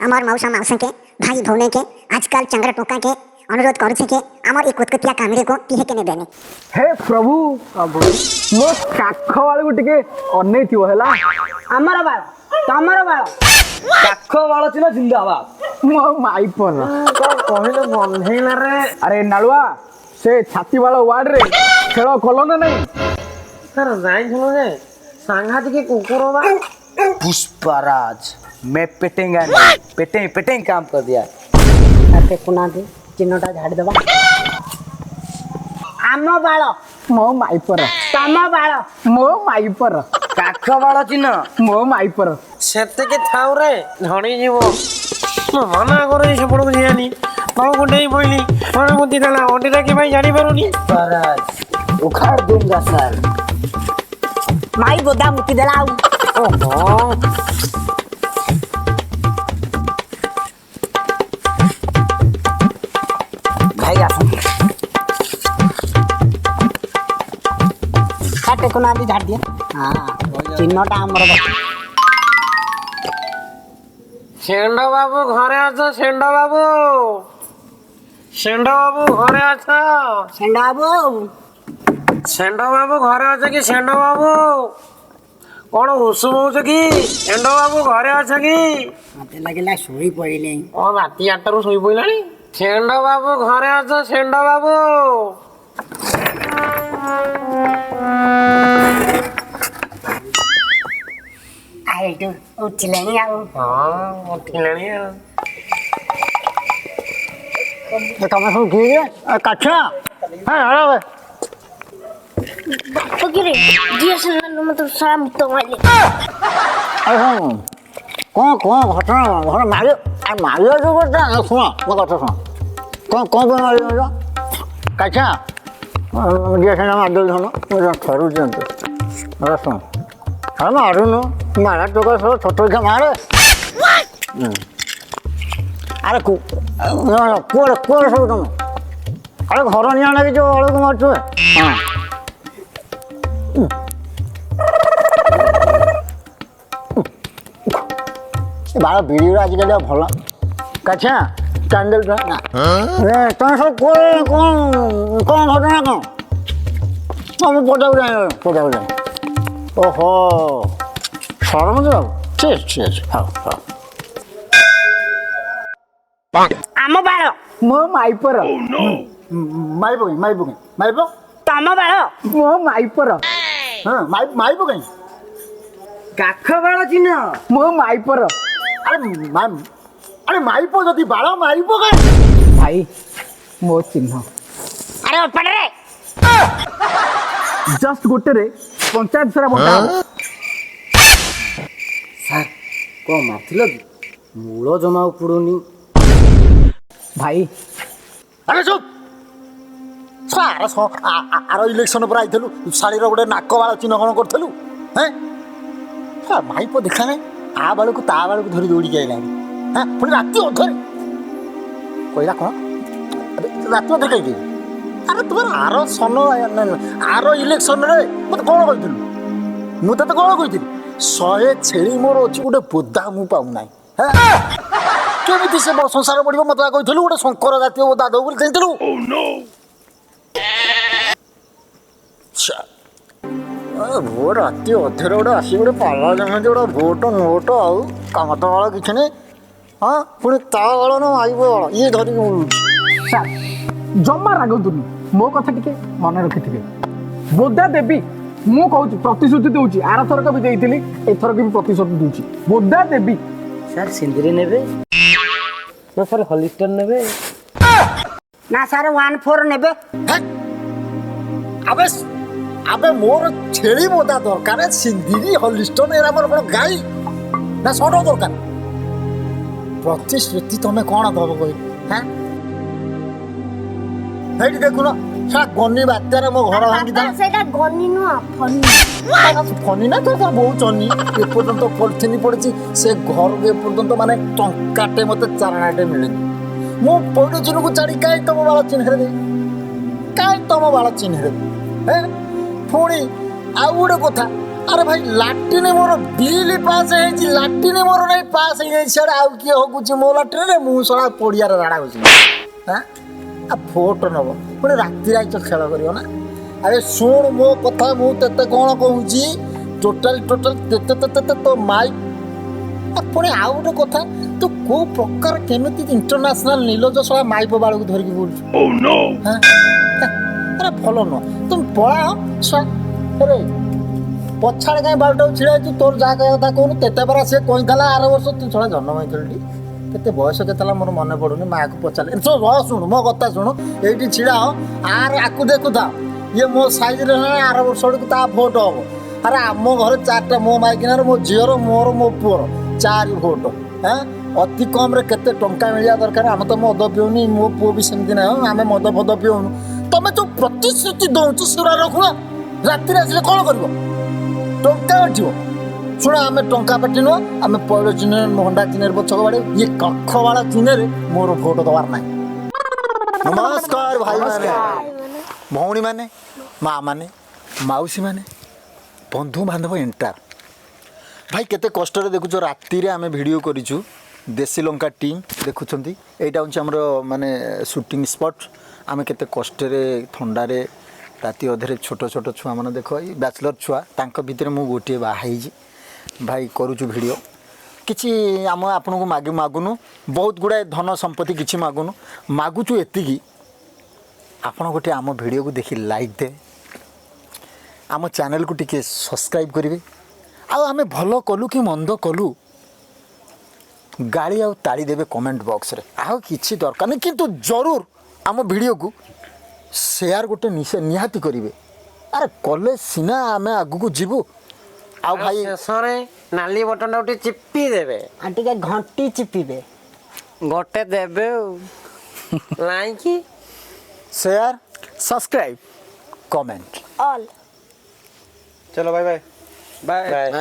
आमर मौसा मौसा के भाई भौने के आजकल चंद्र टोका के अनुरोध करुछे के आमर एक कुतकुतिया कामिड़ी को किहे के नेबेनी। हे प्रभु मो काख वाले टिके अनै थियो हैला हमर बाळ तमर बाळ काख वाला चिना जिंदाबाद मो माई पर तो कहले बंधेला रे अरे नालुआ से छाती वाला वार्ड रे खेल कलो ना नहीं सर जाई छलो जे सांघाती के कुकुरो बा पुष्पराज मैं पिटेंगा नहीं पिटेंग काम कर दिया आते कुना दे चिन्हटा झाड़ देबा आम बाळ मो माई पर तम बाळ मो माई पर काख वाला चिन्ह मो माई पर सेते के थाउ रे धणी जीवो मना करे सेपड़ को जियानी तळ गुंडे बोइली मन मुदी देला ओडीरा के भाई जानी पारुनी पुष्पराज उखाड़ दूंगा सर माई बोदा मुती देला ओहो भाई आसो खाटे को ना भी झाड़ दिया हां चिन्हटा हमर बा शेंड बाबू घरे आछो शेंड बाबू घरे आछो शेंड बाबू घरे आछो कि शेंड बाबू कौन हुसुम होछ कि शेंड बाबू घरे आछो कि मते लागला सोई पड़िले ओ राती 8 रु सोई पइलानी शेंड बाबू घरे आछो शेंड बाबू आइ तो उठिलेनी आउ हां उठिलानी तमे सब की रे काछा हां अरे पकिरे जीएसएल मतलब सारा मुत्तो माइले अरे हम कौन घटना घर मारियो जो करता सुनो मो कथा सुनो कौन मारियो काछा दिया से मार दो धनो मुझे थरू जंत अरे सुन हम मारुनो मारा तो का सो छोटो के मारे अरे कोड़ सब तुम अरे घर नहीं आने की जो वाले को मारते हैं बाल भिडियो आजिकल भल काछा कैंडल ना तुम सब कौन घटना कौन पटाऊ जाए ओहो सरमज बाबू ठीक हाँ आम बाळ मो माई पर माई तम बाळ मो माई पर हाँ माई पकई काख बाळ चिन्ह मो माई पर अरे माई पो जदि बाळ मारी पकई भाई मो चिन्ह अरे पड़ रे जस्ट गोटे रे पंचायत सारा बंटा सर को मारथिलो मूल जमा पड़ुनी भाई अरे चुप सारा आर इलेक्शन पर आइलु शाड़ी गोटे नाक बाळ चिन्ह कौन करथलु हैं माई पो देखा नहीं आ बाळ को ता बाळ को धरी दौड़ी के आइलानी हैं पुणी राति अधरे कहला कौन राति अधरे कही अरे तुम आर सन आर इलेक्शन रे मत कौन कहलु मु तते कौन कही 100 छेली मोर अछि गोटे बोदा मु पाउ नाही केमिति से संसार पड़िबो मत कहिथलु गोटे शंकर जातीय बोदा दो बोली कहिथलु भोट राति अधेर गोटे आसी गोटे पाला जमे गोटे भोट नोट आउ काम तो वाला किछ नहीं हाँ पुणी ता वाला न आई वाला ये धरिक बुलुछि सर जमा रागंतुनी मो कथा टिके मन रखिथिबे बोदा देबी मु कहूची प्रतिश्रुति देउची आर थरक भी देइथिली ए थरक भी प्रतिश्रुति देउची बोदा देबी सर सिंदरी नेबे ना सर हॉलिस्टर नेबे ना सर 14 नेबे अबे अबे मोर छेली बोदा दरकार सिंधिरी हॉलिस्टन एरा मोर कोन गाई ना सोडो दरकार प्रतिश्रुति तमे कोन दब कहि हैं हेडी देखुनो सा गन्नी बात्यारे मो घर भांगी दा सेटा गन्नी नु फनी फनी ना तो बहुत चनी ए पर्यंत पॉलिथिन पड़ची से घर के पर्यंत माने टंकाटे मते चारणाटे मिले मो पौडो जिनु को चाडी काई तम बाला चिन्ह रे काई तम बाला चिन्ह रे हैं पुणी आ गुडे कथा ଆରେ ଭାଇ ଲାଟ୍ରିନ୍ ମୋର ବିଲ୍ ପାସ୍ ହେଇଛି ଲାଟ୍ରିନ୍ ମୋର ନାଇଁ ପାସ୍ ହେଇଯାଇଛି ସିଆଡ଼େ ଆଉ କିଏ ହଗୁଛି ମୋ ଲାଟ୍ରିନ୍ରେ ମୁଁ ଶଳା ପଡ଼ିଆରେ ରାଡ଼ା ହଉଛି ହାଁ ଆଉ ଫୋଟୋ ନେବ ପୁଣି ରାତିରେ ଆଇଛ ଖେଳ କରିବ ନା ଆରେ ଶୁଣ ମୋ କଥା ମୁଁ ତତେ କ'ଣ କହୁଛି ଟୋଟାଲ ତେତେ ତୋ ମାଇକ୍ ପୁଣି ଆଉ ଗୋଟେ କଥା ତୁ କୋଉ ପ୍ରକାର କେମିତି ଇଣ୍ଟରନ୍ୟାସନାଲ ନିଲୋଜ ଶଳା ମାଇପ ବାଳକୁ ଧରିକି ବୁଲୁଛୁ ହାଁ ଆରେ ଭଲ ନୁହଁ ତୁମେ ପଳାଅ ଆରେ ପଛାଡ଼େ କାହିଁ ବାଳଟାକୁ ଛିଡ଼ା ହେଇଛୁ ତୋର ଯାହା କହିବା କଥା କହୁନୁ ତେତେ ପରା ସିଏ କହିଥିଲା ଆର ବର୍ଷ ତୁ ଛଡ଼ା ଜନ୍ମ ହେଇଥିଲୁ କେତେ ବୟସ କେତେ ହେଲା ମୋର ମନେ ପଡ଼ୁନି ମାଆକୁ ପଚାରିଲେ ଶୁଣୁ ମୋ କଥା ଶୁଣୁ ଏଇଠି ଛିଡ଼ା ହ ଆକୁ ଦେଖୁଥା ଇଏ ମୋ ସାଇଜରେ ହେଲାଣି ଆର ବର୍ଷ ବେଳକୁ ତା ଭୋଟ ହବ ଆରେ ଆମ ଘରେ 4ଟା ମୋ ମାଇକିନାରେ ମୋ ଝିଅର ମୋର ମୋ ପୁଅର 4 ଭୋଟ ହାଁ ଅତି କମ୍ରେ କେତେ ଟଙ୍କା ମିଳିବା ଦରକାର ଆମେ ତ ମଦ ପିଉନି ମୋ ପୁଅ ବି ସେମିତି ନାହିଁ ଆମେ ମଦ ଫଦ ପିଉନୁ ତମେ ଯେଉଁ ପ୍ରତିଶ୍ରୁତି ଦେଉଛ ସେଗୁଡ଼ା ରଖୁନ ରାତିରେ ଆସିଲେ କ'ଣ କରିବ ଟଙ୍କା ବାଟିବ ଶୁଣ ଆମେ ଟଙ୍କା ପାଟି ନୁହଁ ଆମେ ପଇଡ଼ ଚିହ୍ନରେ ଭଣ୍ଡା ଚିହ୍ନରେ ପଛକ ବାଡ଼େ ଇଏ କଖବାଳ ଚିହ୍ନରେ ମୋର ଭୋଟ ଦେବାର ନାହିଁ ନମସ୍କାର ଭାଇମାନେ ଭଉଣୀମାନେ ମା' ମାନେ ମାଉସୀମାନେ ବନ୍ଧୁବାନ୍ଧବ ଏଣ୍ଟାର ଭାଇ କେତେ କଷ୍ଟରେ ଦେଖୁଛ ରାତିରେ ଆମେ ଭିଡ଼ିଓ କରିଛୁ ଦେଶୀ ଲଙ୍କା ଟିମ୍ ଦେଖୁଛନ୍ତି ଏଇଟା ହେଉଛି ଆମର ମାନେ ସୁଟିଂ ସ୍ପଟ୍ ଆମେ କେତେ କଷ୍ଟରେ ଥଣ୍ଡାରେ ରାତି ଅଧରେ ଛୋଟ ଛୋଟ ଛୁଆମାନେ ଦେଖ ଏଇ ବ୍ୟାଚଲର୍ ଛୁଆ ତାଙ୍କ ଭିତରେ ମୁଁ ଗୋଟିଏ ବାହା ହେଇଛି ଭାଇ କରୁଛୁ ଭିଡ଼ିଓ କିଛି ଆମେ ଆପଣଙ୍କୁ ମାଗୁନୁ ବହୁତ ଗୁଡ଼ାଏ ଧନ ସମ୍ପତ୍ତି କିଛି ମାଗୁଛୁ ଏତିକି ଆପଣ ଗୋଟିଏ ଆମ ଭିଡ଼ିଓକୁ ଦେଖି ଲାଇକ୍ ଦେବେ ଆମ ଚ୍ୟାନେଲକୁ ଟିକେ ସବସ୍କ୍ରାଇବ୍ କରିବେ ଆଉ ଆମେ ଭଲ କଲୁ କି ମନ୍ଦ କଲୁ ଗାଳି ଆଉ ତାଳି ଦେବେ କମେଣ୍ଟ ବକ୍ସରେ ଆଉ କିଛି ଦରକାର ନାହିଁ କିନ୍ତୁ ଜରୁର ଆମ ଭିଡ଼ିଓକୁ ସେୟାର ଗୋଟେ ନିହାତି କରିବେ ଆରେ କଲେ ସିନା ଆମେ ଆଗକୁ ଯିବୁ ଆଉ ଭାଇ ଶେଷରେ ନାଲି ବଟନଟା ଗୋଟେ ଚିପି ଦେବେ ଆଉ ଟିକେ ଘଣ୍ଟି ଚିପିବେ ଗୋଟେ ଦେବେ ଆଉ like share subscribe comment all चलो बाय बाय बाय